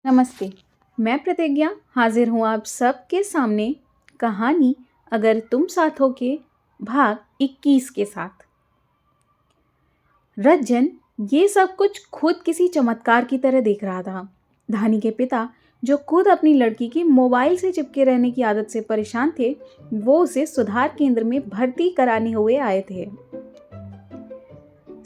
नमस्ते। मैं प्रतिज्ञा हाजिर हूँ आप सबके सामने कहानी अगर तुम साथ हो के भाग 21 के साथ। रज्जन ये सब कुछ खुद किसी चमत्कार की तरह देख रहा था। धानी के पिता जो खुद अपनी लड़की की मोबाइल से चिपके रहने की आदत से परेशान थे, वो उसे सुधार केंद्र में भर्ती कराने हुए आए थे।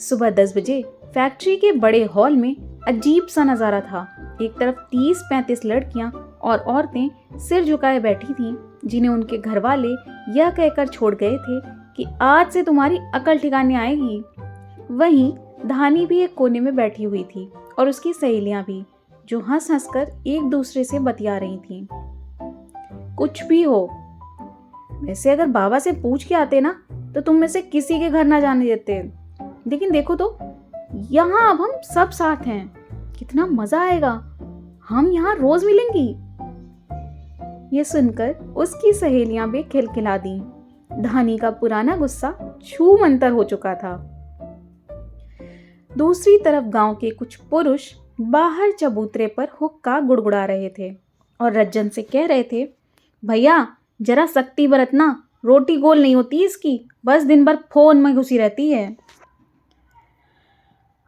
सुबह 10 बजे फैक्ट्री के बड़े हॉल में अजीब सा नज़ारा था। एक तरफ 30-35 लड़कियां और औरतें सिर झुकाए बैठी थीं, जिन्हें उनके घर वाले यह कहकर छोड़ गए थे कि आज से तुम्हारी अकल ठिकाने आएगी। वहीं धानी भी एक कोने में बैठी हुई थी और उसकी सहेलियां भी, जो हंस हंस कर एक दूसरे से बतिया रही थीं। कुछ भी हो, वैसे अगर बाबा से पूछ के आते ना तो तुम में से किसी के घर ना जाने देते, लेकिन देखो तो यहाँ अब हम सब साथ हैं। कितना मजा आएगा, हम यहाँ रोज मिलेंगी। ये सुनकर उसकी सहेलियां भी खिलखिला दी। धानी का पुराना गुस्सा छू मंतर हो चुका था। दूसरी तरफ गांव के कुछ पुरुष बाहर चबूतरे पर हुक्का गुड़गुड़ा रहे थे और रज्जन से कह रहे थे, भैया जरा सख्ती बरतना, रोटी गोल नहीं होती इसकी, बस दिन भर फोन में घुसी रहती है।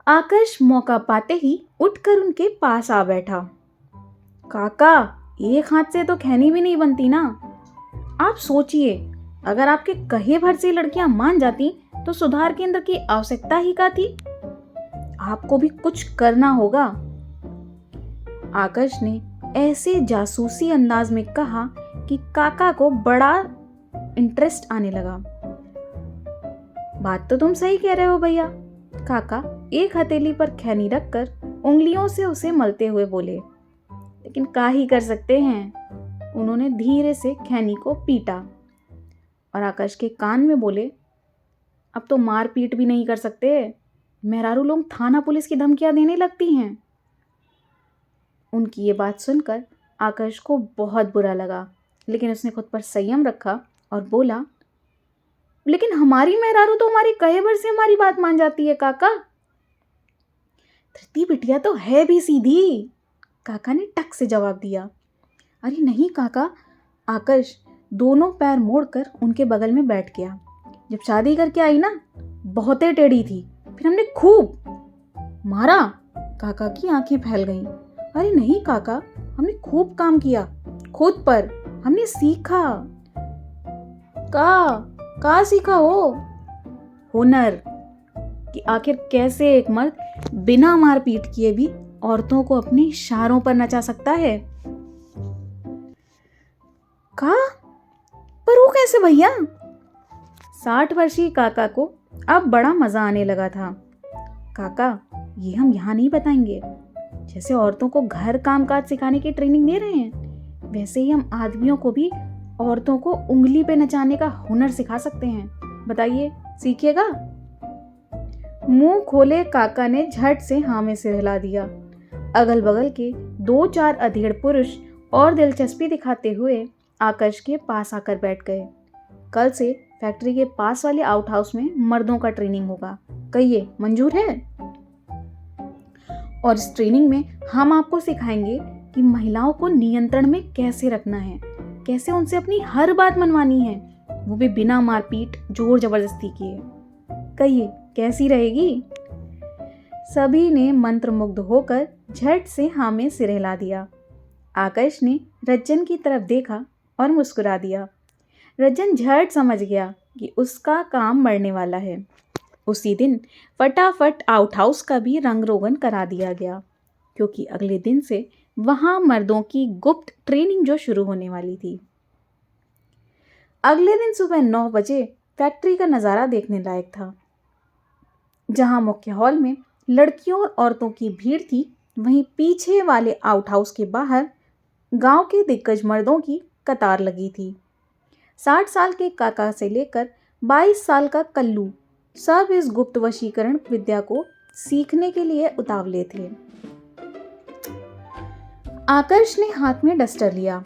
आकाश मौका पाते ही उठकर उनके पास आ बैठा। काका, एक हाथ से तो खैनी भी नहीं बनती ना। आप सोचिए, अगर आपके कहे भर से लड़कियां मान जाती तो सुधार केंद्र की आवश्यकता ही क्या थी। आपको भी कुछ करना होगा। आकाश ने ऐसे जासूसी अंदाज में कहा कि काका को बड़ा इंटरेस्ट आने लगा। बात तो तुम सही कह रहे हो भैया, काका एक हथेली पर खैनी रखकर उंगलियों से उसे मलते हुए बोले। लेकिन क्या ही कर सकते हैं। उन्होंने धीरे से खैनी को पीटा और आकाश के कान में बोले, अब तो मार पीट भी नहीं कर सकते, मेहरारू लोग थाना पुलिस की धमकियां देने लगती हैं। उनकी ये बात सुनकर आकाश को बहुत बुरा लगा, लेकिन उसने खुद पर संयम रखा और बोला, लेकिन हमारी मेहरारू तो हमारी कहे भर से हमारी बात मान जाती है काका। धरती बिटिया तो है भी सीधी, काका ने टक से जवाब दिया। अरे नहीं काका, आकाश दोनों पैर मोड़कर उनके बगल में बैठ गया। जब शादी करके आई ना, बहुत टेढ़ी थी, फिर हमने खूब मारा। काका की आंखें फैल गईं। अरे नहीं काका, हमने खूब काम किया खुद पर, हमने सीखा। का सीखा हो? हुनर कि आखिर कैसे एक मर्द बिना मारपीट किए भी औरतों को अपने इशारों पर नचा सकता है। का? पर वो कैसे भैया? 60 वर्षीय काका को अब बड़ा मजा आने लगा था। काका, ये हम यहाँ नहीं बताएंगे। जैसे औरतों को घर काम काज सिखाने की ट्रेनिंग दे रहे हैं, वैसे ही हम आदमियों को भी औरतों को उंगली पे नचाने का हुनर सिखा सकते हैं। बताइए, सीखिएगा? मुंह खोले काका ने झट से हाँ में सिर हिला दिया। अगल बगल के 2-4 अधेड़ पुरुष और दिलचस्पी दिखाते हुए आकाश के पास आकर बैठ गए। कल से फैक्ट्री के पास वाले आउट हाउस में मर्दों का ट्रेनिंग होगा, कहिए मंजूर है? और इस ट्रेनिंग में हम आपको सिखाएंगे कि महिलाओं को नियंत्रण में कैसे रखना है, कैसे उनसे अपनी हर बात मनवानी है, वो भी बिना मारपीट जोर जबरदस्ती किए। कहिए कैसी रहेगी? सभी ने मंत्रमुग्ध होकर झट से हाँ में सिर हिला दिया। आकाश ने रज्जन की तरफ देखा और मुस्कुरा दिया। रज्जन झट समझ गया कि उसका काम मरने वाला है। उसी दिन फटाफट आउट हाउस का भी रंग रोगन करा दिया गया, क्योंकि अगले दिन से वहां मर्दों की गुप्त ट्रेनिंग जो शुरू होने वाली थी। अगले दिन सुबह 9 बजे फैक्ट्री का नज़ारा देखने लायक था। जहां मुख्य हॉल में लड़कियों और औरतों की भीड़ थी, वहीं पीछे वाले आउट हाउस के बाहर गांव के दिग्गज मर्दों की कतार लगी थी। 60 साल के काका से लेकर 22 साल का कल्लू सब इस गुप्त वशीकरण विद्या को सीखने के लिए उतावले थे। आकाश ने हाथ में डस्टर लिया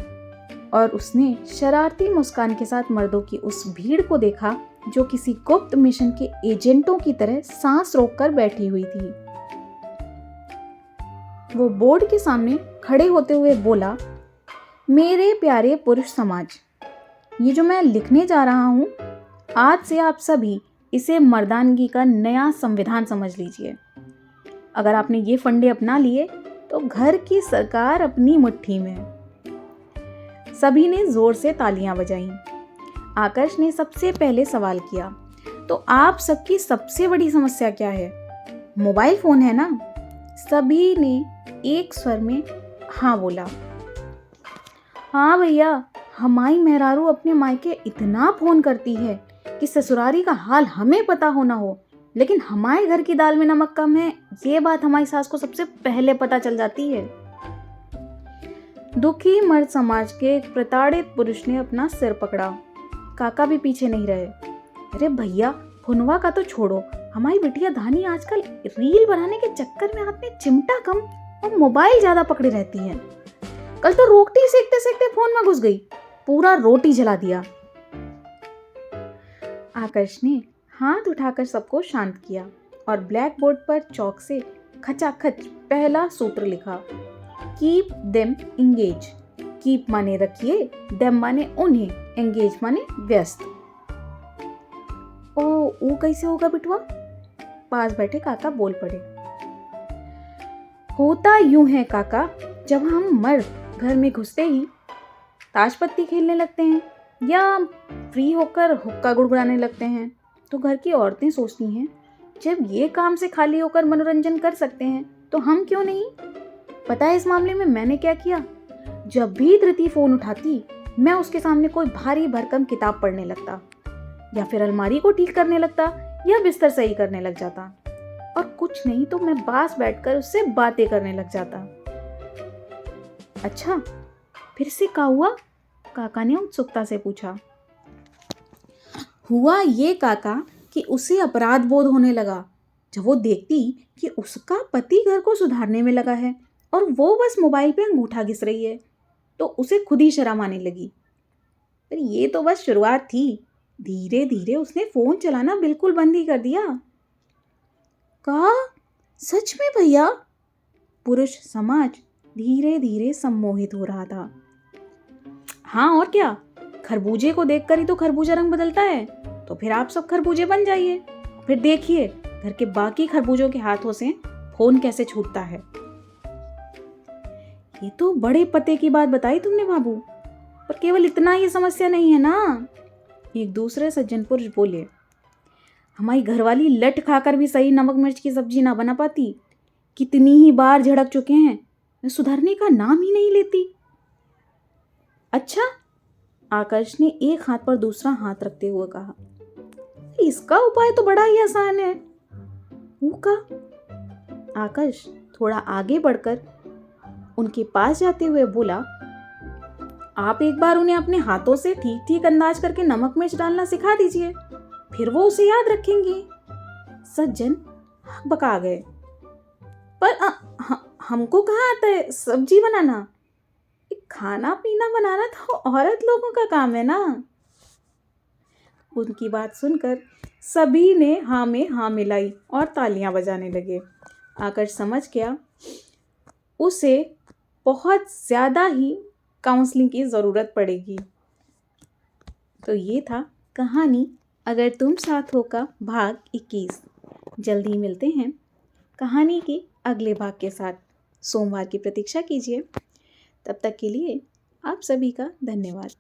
और उसने शरारती मुस्कान के साथ मर्दों की उस भीड़ को देखा जो किसी गुप्त मिशन के एजेंटों की तरह सांस रोककर बैठी हुई थी। वो बोर्ड के सामने खड़े होते हुए बोला, मेरे प्यारे पुरुष समाज, ये जो मैं लिखने जा रहा हूँ, आज से आप सभी इसे मर्दानगी का नया संविधान समझ लीजिए। अगर आपने ये फंडे अपना लिए तो घर की सरकार अपनी मुट्ठी में। सभी ने जोर से तालियां बजाईं। आकर्ष ने सबसे पहले सवाल किया, तो आप सबकी सबसे बड़ी समस्या क्या है? मोबाइल फोन है ना? सभी ने एक स्वर में हाँ बोला। हाँ भैया, हमारी मेहरारू अपने मायके इतना फोन करती है कि ससुरारी का हाल हमें पता होना हो, लेकिन हमारे घर की दाल में नमक कम है, ये बात हमारी सास को सबसे पहले पता चल जाती है। दुखी मर्द समाज के एक प्रताड़ित पुरुष ने अपना सिर पकड़ा। काका भी पीछे नहीं रहे। अरे भैया, फोनवा का तो छोड़ो, हमारी बिटिया धानी आजकल रील बनाने के चक्कर में हाथ में चिमटा कम और मोबाइल ज्यादा पकड़े रहती है। कल तो रोटी सेकते सेकते फोन में घुस गई, पूरा रोटी जला दिया। आकर्ष ने हाथ उठाकर सबको शांत किया और ब्लैक बोर्ड पर चौक से खचाखच पहला सूत्र लिखा, कीप देम इंगेज। कीप माने रखिए, देम माने उन्हें, एंगेज माने व्यस्त। ओ वो कैसे होगा बिटवा? पास बैठे काका बोल पड़े। होता यूं है काका, जब हम मर्द घर में घुसते ही ताश पत्ती खेलने लगते हैं या फ्री होकर हुक्का गुड़गुड़ाने लगते हैं, तो घर की औरतें सोचती हैं, जब ये काम से खाली होकर मनोरंजन कर सकते हैं तो हम क्यों नहीं? पता है इस मामले में मैंने क्या किया? जब भी धृति फोन उठाती, मैं उसके सामने कोई भारी भरकम किताब पढ़ने लगता, या फिर अलमारी को ठीक करने लगता, या बिस्तर सही करने लग जाता, और कुछ नहीं तो मैं पास बैठकर उससे बातें करने लग जाता। अच्छा, फिर से क्या हुआ? काका ने उत्सुकता से पूछा। हुआ ये काका कि उसे अपराध बोध होने लगा जब वो देखती कि उसका पति घर को सुधारने में लगा है और वो बस मोबाइल पे अंगूठा घिस रही है, तो उसे खुद ही शर्म आने लगी। पर ये तो बस शुरुआत थी, धीरे धीरे उसने फोन चलाना बिल्कुल बंद ही कर दिया। कहा, सच में भैया? पुरुष समाज धीरे धीरे सम्मोहित हो रहा था। हाँ और क्या, खरबूजे को देखकर ही तो खरबूजा रंग बदलता है, तो फिर आप सब खरबूजे बन जाइए, फिर देखिए घर के बाकी खरबूजों के हाथों से फोन कैसे छूटता है। ये तो बड़े पते की बात बताई तुमने बाबू, पर केवल इतना ही समस्या नहीं है ना। एक दूसरे सज्जन पुरुष बोले, हमारी घरवाली लट खाकर भी सही नमक मिर्च की सब्जी ना बना पाती, कितनी ही बार झड़क चुके हैं, सुधरने का नाम ही नहीं लेती। अच्छा, आकर्ष ने एक हाथ पर दूसरा हाथ रखते हुए कहा, इसका उपाय तो बड़ा ही आसान है। वो का? आकर्ष थोड़ा आगे बढ़कर उनके पास जाते हुए बोला, आप एक बार उन्हें अपने हाथों से ठीक ठीक अंदाज करके नमक मिर्च डालना सिखा दीजिए, फिर वो उसे याद रखेंगे। सज्जन बका गए। पर हमको कहाँ आता है सब्जी बनाना? खाना पीना बनाना तो औरत लोगों का काम है ना। उनकी बात सुनकर सभी ने हाँ में हाँ मिलाई और तालियां बजाने लगे। आकर्ष समझ गया उसे बहुत ज़्यादा ही काउंसलिंग की ज़रूरत पड़ेगी। तो ये था कहानी अगर तुम साथ हो का भाग 21। जल्द ही मिलते हैं कहानी के अगले भाग के साथ। सोमवार की प्रतीक्षा कीजिए। तब तक के लिए आप सभी का धन्यवाद।